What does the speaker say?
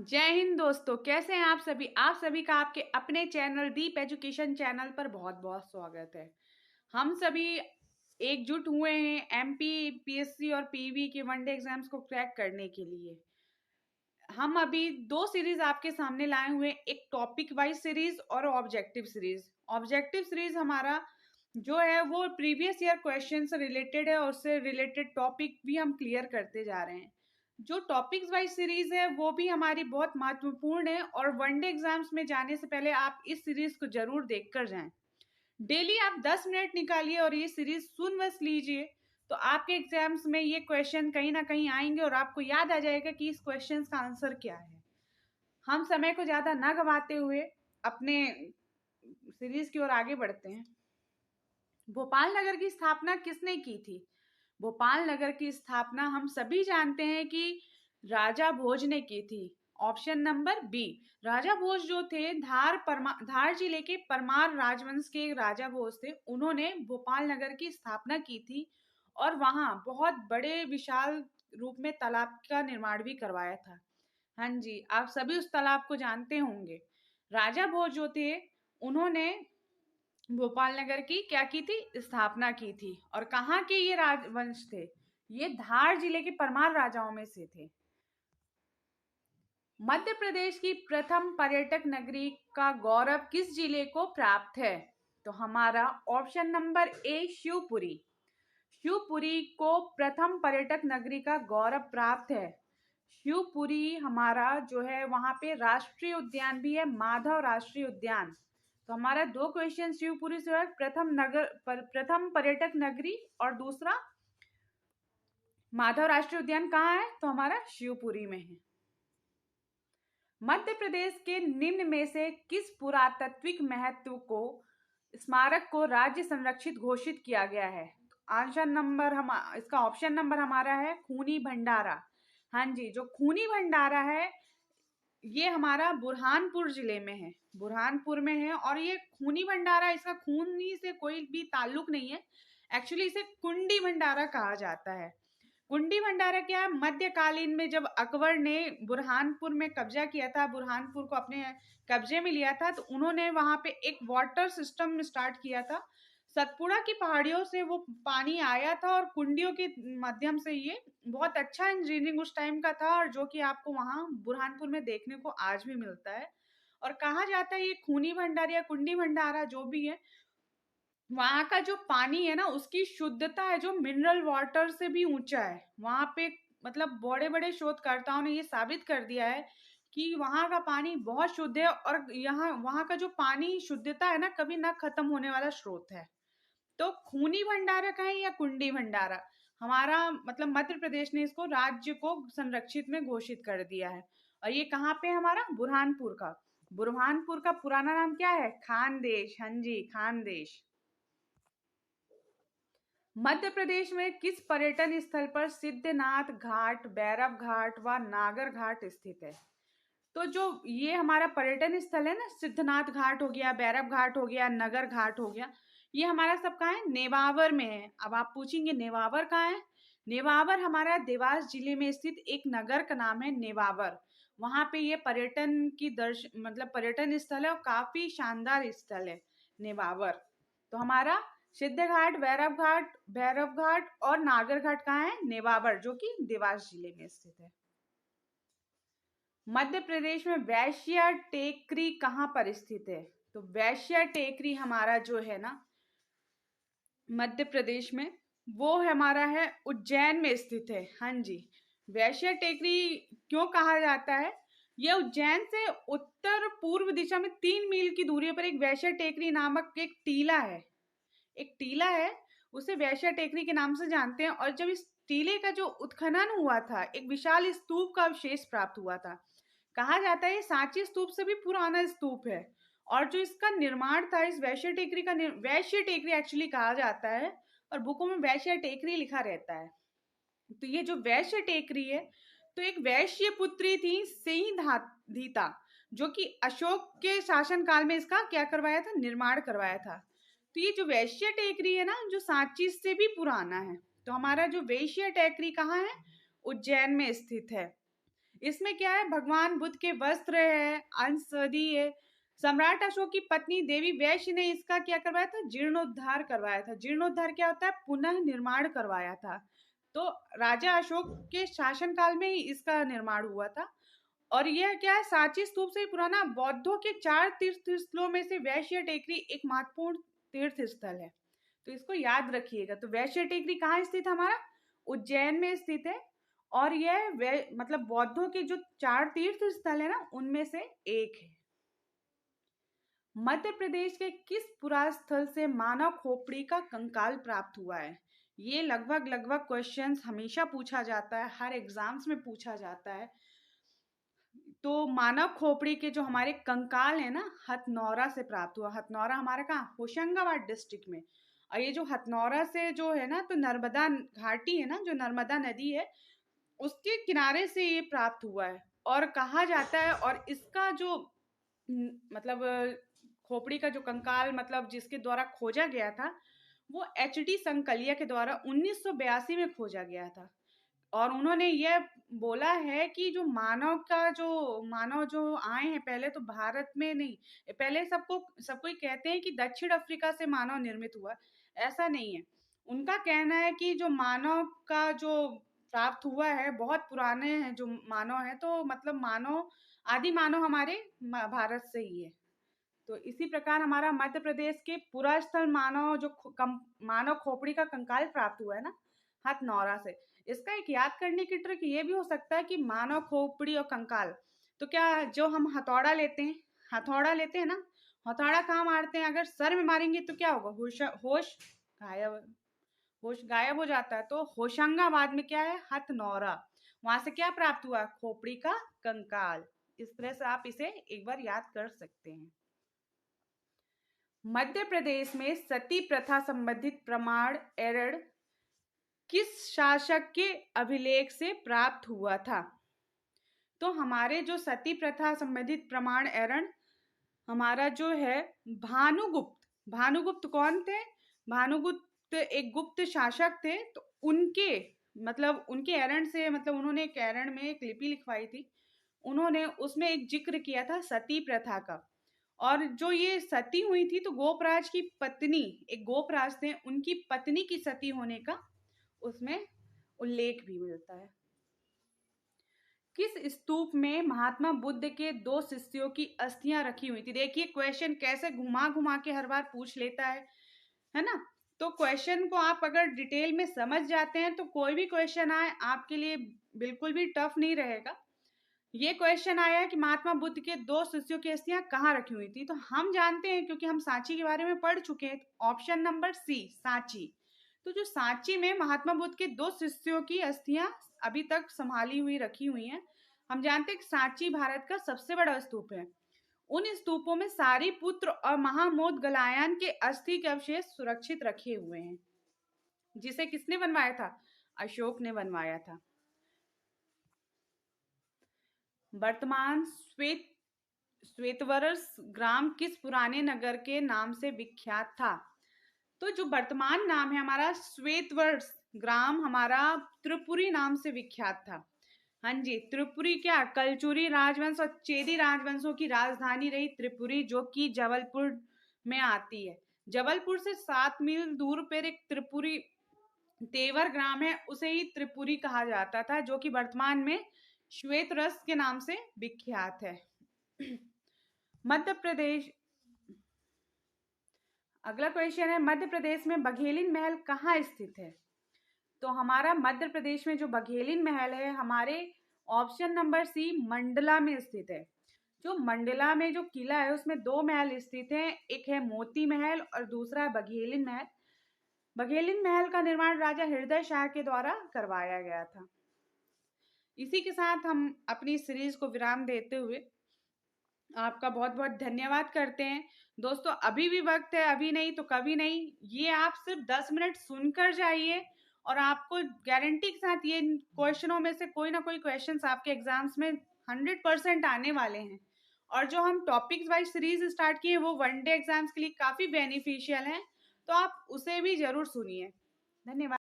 जय हिंद दोस्तों, कैसे हैं आप सभी। आप सभी का आपके अपने चैनल दीप एजुकेशन चैनल पर बहुत बहुत स्वागत है। हम सभी एकजुट हुए हैं एमपी पीएससी और पीवी के वनडे एग्जाम्स को क्रैक करने के लिए। हम अभी दो सीरीज आपके सामने लाए हुए हैं, एक टॉपिक वाइज सीरीज और ऑब्जेक्टिव सीरीज। ऑब्जेक्टिव सीरीज हमारा जो है वो प्रीवियस ईयर क्वेश्चन से रिलेटेड है और उससे रिलेटेड टॉपिक भी हम क्लियर करते जा रहे हैं। जो टॉपिक्स वाइज सीरीज है वो भी हमारी बहुत महत्वपूर्ण है और वनडे एग्जाम्स में जाने से पहले आप इस सीरीज को जरूर देखकर जाएं। डेली आप 10 मिनट निकालिए और ये सीरीज सुन बस लीजिए, तो आपके एग्जाम्स में ये क्वेश्चन कहीं ना कहीं आएंगे और आपको याद आ जाएगा कि इस क्वेश्चन का आंसर क्या है। हम समय को ज्यादा ना गवाते हुए अपने सीरीज की ओर आगे बढ़ते हैं। भोपाल नगर की स्थापना किसने की थी? भोपाल नगर की स्थापना हम सभी जानते हैं कि राजा भोज ने की थी। Option number B. Raja Bhoj जो थे धार जिले के परमार राजवंश के राजा भोज थे, उन्होंने भोपाल नगर की स्थापना की थी और वहां बहुत बड़े विशाल रूप में तालाब का निर्माण भी करवाया था। हाँ जी, आप सभी उस तालाब को जानते होंगे। राजा भोज जो थे उन्होंने भोपाल नगर की क्या की थी? स्थापना की थी। और कहाँ के ये राजवंश थे? ये धार जिले के परमार राजाओं में से थे। मध्य प्रदेश की प्रथम पर्यटक नगरी का गौरव किस जिले को प्राप्त है? तो हमारा option number A Shivpuri. Shivpuri को प्रथम पर्यटक नगरी का गौरव प्राप्त है। शिवपुरी हमारा जो है वहां पे राष्ट्रीय उद्यान भी है, माधव राष्ट्रीय उद्यान। तो हमारा दो क्वेश्चन शिवपुरी से है, प्रथम पर्यटक नगरी और दूसरा माधव राष्ट्रीय उद्यान कहाँ है? तो हमारा शिवपुरी में है। मध्य प्रदेश के निम्न में से किस पुरातात्विक महत्व को स्मारक को राज्य संरक्षित घोषित किया गया है? आंसर नंबर हम इसका ऑप्शन नंबर हमारा है खूनी भंडारा। हाँ जी, जो खूनी भंडारा है ये हमारा बुरहानपुर जिले में है, बुरहानपुर में है। और ये खूनी भंडारा, इसका खूनी से कोई भी ताल्लुक नहीं है, एक्चुअली इसे कुंडी भंडारा कहा जाता है। कुंडी भंडारा क्या है? मध्यकालीन में जब अकबर ने बुरहानपुर में कब्जा किया था, बुरहानपुर को अपने कब्जे में लिया था, तो उन्होंने वहां पे एक वाटर सिस्टम स्टार्ट किया था। सतपुड़ा की पहाड़ियों से वो पानी आया था और कुंडियों के माध्यम से ये बहुत अच्छा इंजीनियरिंग उस टाइम का था, और जो कि आपको वहां बुरहानपुर में देखने को आज भी मिलता है। और कहा जाता है ये खूनी भंडार या कुंडी भंडारा जो भी है, वहां का जो पानी है ना उसकी शुद्धता है जो मिनरल वाटर से भी ऊंचा है। वहां पे मतलब बड़े बड़े शोधकर्ताओं ने ये साबित कर दिया है कि वहां का पानी बहुत शुद्ध है और यहाँ वहां का जो पानी शुद्धता है ना कभी ना खत्म होने वाला स्रोत है। तो खूनी भंडारा का है या कुंडी भंडारा, हमारा मतलब मध्य प्रदेश ने इसको राज्य को संरक्षित में घोषित कर दिया है। और ये कहाँ पे? हमारा बुरहानपुर का। बुरहानपुर का पुराना नाम क्या है? खानदेश। हाँ जी, खानदेश। मध्य प्रदेश में किस पर्यटन स्थल पर सिद्धनाथ घाट, भैरव घाट व नागर घाट स्थित है? तो जो ये हमारा पर्यटन स्थल है ना, सिद्धनाथ घाट हो गया, भैरव घाट हो गया, नगर घाट हो गया, ये हमारा सब कहाँ है? नेवावर में है। अब आप पूछेंगे नेवावर कहाँ है? नेवावर हमारा देवास जिले में स्थित एक नगर का नाम है नेवावर। वहां पे ये पर्यटन की मतलब पर्यटन स्थल है और काफी शानदार स्थल है नेवावर। तो हमारा सिद्ध घाट, भैरव घाट और नागर घाट कहाँ है? नेवावर, जो कि देवास जिले में स्थित है। मध्य प्रदेश में वैश्य टेकरी कहाँ पर स्थित है? तो वैश्य टेकरी हमारा जो है ना मध्य प्रदेश में, वो हमारा है उज्जैन में स्थित है। हाँ जी, वैश्य टेकरी क्यों कहा जाता है? यह उज्जैन से उत्तर पूर्व दिशा में 3 मील की दूरी पर एक वैश्य टेकरी नामक एक टीला है। एक टीला है, उसे वैश्य टेकरी के नाम से जानते हैं। और जब इस टीले का जो उत्खनन हुआ था, एक विशाल स्तूप का अवशेष प्राप्त हुआ था। कहा जाता है ये सांची स्तूप से भी पुराना स्तूप है। और जो इसका निर्माण था, इस वैश्य टेकरी का वैश्य टेकरी एक्चुअली कहा जाता है और बुकों में वैश्य टेकरी लिखा रहता है। तो ये जो वैश्य टेकरी है, तो एक वैश्य पुत्री थी सेई धीता, जो कि अशोक के शासन काल में इसका क्या करवाया था? निर्माण करवाया था। तो ये जो वैश्य टेकरी है ना, जो सांची से भी पुराना है। तो हमारा जो वैश्य टेकरी कहाँ है? उज्जैन में स्थित है। इसमें क्या है, भगवान बुद्ध के वस्त्र है, अंशदी है। सम्राट अशोक की पत्नी देवी वैश्य ने इसका क्या करवाया था, जीर्णोद्धार करवाया था। जीर्णोद्धार क्या होता है, पुनः निर्माण करवाया था। तो राजा अशोक के शासनकाल में ही इसका निर्माण हुआ था। और यह क्या है, सांची स्तूप से पुराना बौद्धों के 4 तीर्थ स्थलों में से वैश्य टेकरी एक महत्वपूर्ण तीर्थ स्थल है। तो इसको याद रखिएगा। तो वैश्य टेकरी कहाँ स्थित है, हमारा उज्जैन में स्थित है। और यह मतलब बौद्धों के जो 4 तीर्थ स्थल है ना, उनमें से एक है। मध्य प्रदेश के किस पुरास्थल से मानव खोपड़ी का कंकाल प्राप्त हुआ है? ये लगभग क्वेश्चंस हमेशा पूछा जाता है, हर एग्जाम्स में पूछा जाता है। तो मानव खोपड़ी के जो हमारे कंकाल है ना, हथनौरा से प्राप्त हुआ। हथनौरा हमारा कहाँ, होशंगाबाद डिस्ट्रिक्ट में। और ये जो हथनौरा से जो है ना, तो नर्मदा घाटी है ना, जो नर्मदा नदी है, उसके किनारे से ये प्राप्त हुआ है। और कहा जाता है, और इसका जो मतलब खोपड़ी का जो कंकाल मतलब जिसके द्वारा खोजा गया था, वो एच.डी. संकलिया के द्वारा 1982 में खोजा गया था। और उन्होंने यह बोला है कि जो मानव जो आए हैं पहले, तो भारत में नहीं, पहले सबको ही कहते हैं कि दक्षिण अफ्रीका से मानव निर्मित हुआ। ऐसा नहीं है। उनका कहना है कि जो मानव का जो प्राप्त हुआ है, बहुत पुराने हैं जो मानव है। तो मतलब आदि मानव हमारे भारत से ही है। तो इसी प्रकार हमारा मध्य प्रदेश के पुरास्थल मानव खोपड़ी का कंकाल प्राप्त हुआ है ना, हथनौरा से। इसका एक याद करने की ट्रिक ये भी हो सकता है कि मानव खोपड़ी और कंकाल, तो क्या जो हम हथौड़ा लेते हैं ना, हथौड़ा कहाँ मारते हैं, अगर सर में मारेंगे तो क्या होगा, होश गायब हो जाता है। तो होशंगाबाद में क्या है, हथनौरा, वहां से क्या प्राप्त हुआ, खोपड़ी का कंकाल। इस तरह से आप इसे एक बार याद कर सकते हैं। मध्य प्रदेश में सती प्रथा संबंधित प्रमाण एरड़ किस शासक के अभिलेख से प्राप्त हुआ था? तो हमारे जो सती प्रथा संबंधित प्रमाण एरण हमारा जो है भानुगुप्त कौन थे? भानुगुप्त एक गुप्त शासक थे। तो उनके एरण से मतलब उन्होंने एक एरण में एक लिपि लिखवाई थी। उन्होंने उसमें एक जिक्र किया था सती प्रथा का। और जो ये सती हुई थी, तो गोपराज की पत्नी, एक गोपराज थे, उनकी पत्नी की सती होने का उसमें उल्लेख भी मिलता है। किस स्तूप में महात्मा बुद्ध के 2 शिष्यों की अस्थियां रखी हुई थी? देखिए क्वेश्चन कैसे घुमा घुमा के हर बार पूछ लेता है ना। तो क्वेश्चन को आप अगर डिटेल में समझ जाते हैं, तो कोई भी क्वेश्चन आए आपके लिए बिल्कुल भी टफ नहीं रहेगा। ये क्वेश्चन आया कि महात्मा बुद्ध के 2 शिष्यों की अस्थियां कहाँ रखी हुई थी? तो हम जानते हैं, क्योंकि हम सांची के बारे में पढ़ चुके हैं। Option number C, Sanchi. तो जो सांची में महात्मा बुद्ध के 2 शिष्यों की अस्थियां अभी तक संभाली हुई रखी हुई हैं। हम जानते हैं कि सांची भारत का सबसे बड़ा स्तूप है। उन स्तूपों में सारीपुत्र और महामोदगलायन के अस्थि के अवशेष सुरक्षित रखे हुए हैं, जिसे किसने बनवाया था? अशोक ने बनवाया था। वर्तमान श्वेतवर्ष ग्राम किस पुराने नगर के नाम से विख्यात था? तो जो वर्तमान नाम है हमारा श्वेतवर्ष ग्राम, हमारा त्रिपुरी नाम से विख्यात था। हाँ जी, त्रिपुरी क्या, कलचुरी राजवंश और चेदी राजवंशों की राजधानी रही त्रिपुरी, जो कि जबलपुर में आती है। जबलपुर से 7 मील दूर पर एक त्रिपुरी तेवर ग्राम है, उसे ही त्रिपुरी कहा जाता था, जो कि वर्तमान में श्वेत रस के नाम से विख्यात है। मध्य प्रदेश, अगला क्वेश्चन है, मध्य प्रदेश में बघेलिन महल कहाँ स्थित है? तो हमारा मध्य प्रदेश में जो बघेलिन महल है, हमारे ऑप्शन नंबर सी, मंडला में स्थित है। जो मंडला में जो किला है, उसमें 2 महल स्थित हैं, एक है मोती महल और दूसरा बघेलिन महल। बघेलिन महल का निर्माण राजा हृदय शाह के द्वारा करवाया गया था। इसी के साथ हम अपनी सीरीज को विराम देते हुए आपका बहुत बहुत धन्यवाद करते हैं। दोस्तों, अभी भी वक्त है, अभी नहीं तो कभी नहीं। ये आप सिर्फ 10 मिनट सुनकर जाइए, और आपको गारंटी के साथ ये क्वेश्चनों में से कोई ना कोई क्वेश्चंस आपके एग्जाम्स में 100% आने वाले हैं। और जो हम टॉपिक्स वाइज सीरीज स्टार्ट किए, वो 1 डे एग्जाम्स के लिए काफ़ी बेनिफिशियल हैं, तो आप उसे भी जरूर सुनिए। धन्यवाद।